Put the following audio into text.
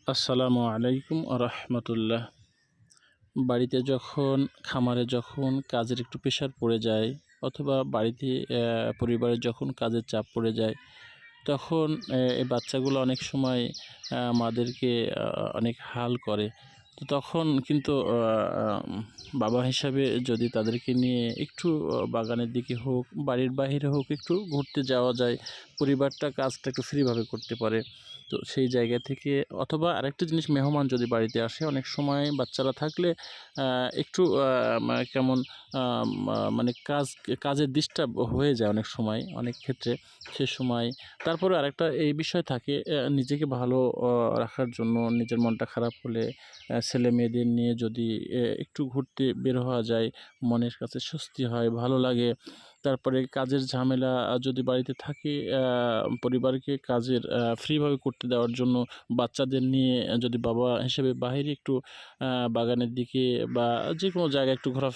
আসসালামু আলাইকুম রহমতুল্লাহ। বাড়িতে যখন খামারে যখন কাজের একটু প্রেশার পড়ে যায় অথবা বাড়িতে পরিবারে যখন কাজের চাপ পড়ে যায় তখন এই বাচ্চাগুলো অনেক সময় মাদেরকে অনেক হাল করে। তো তখন কিন্তু বাবা হিসাবে যদি তাদেরকে নিয়ে একটু বাগানের দিকে হোক, বাড়ির বাহিরে হোক, একটু ঘুরতে যাওয়া যায়, পরিবারটা কাজটা একটু ফ্রিভাবে করতে পারে। তো সেই জায়গা থেকে অথবা আরেকটা জিনিস, মেহমান যদি বাড়িতে আসে অনেক সময় বাচ্চারা থাকলে একটু কেমন মানে কাজের ডিস্টার্ব হয়ে যায় অনেক সময়, অনেক ক্ষেত্রে। সে সময় তারপরে আরেকটা এই বিষয় থাকে, নিজেকে ভালো রাখার জন্য নিজের মনটা খারাপ হলে ছেলে মেয়েদের নিয়ে যদি একটু ঘুরতে বের হওয়া যায়, মনের কাছে স্বস্তি হয়, ভালো লাগে। তারপরে কাজের ঝামেলা যদি বাড়িতে থাকে, পরিবারকে কাজের ফ্রিভাবে করতে দেওয়ার জন্য বাচ্চাদের নিয়ে যদি বাবা হিসেবে বাহিরে একটু বাগানের দিকে বা যে কোনো জায়গায় একটু ঘোরা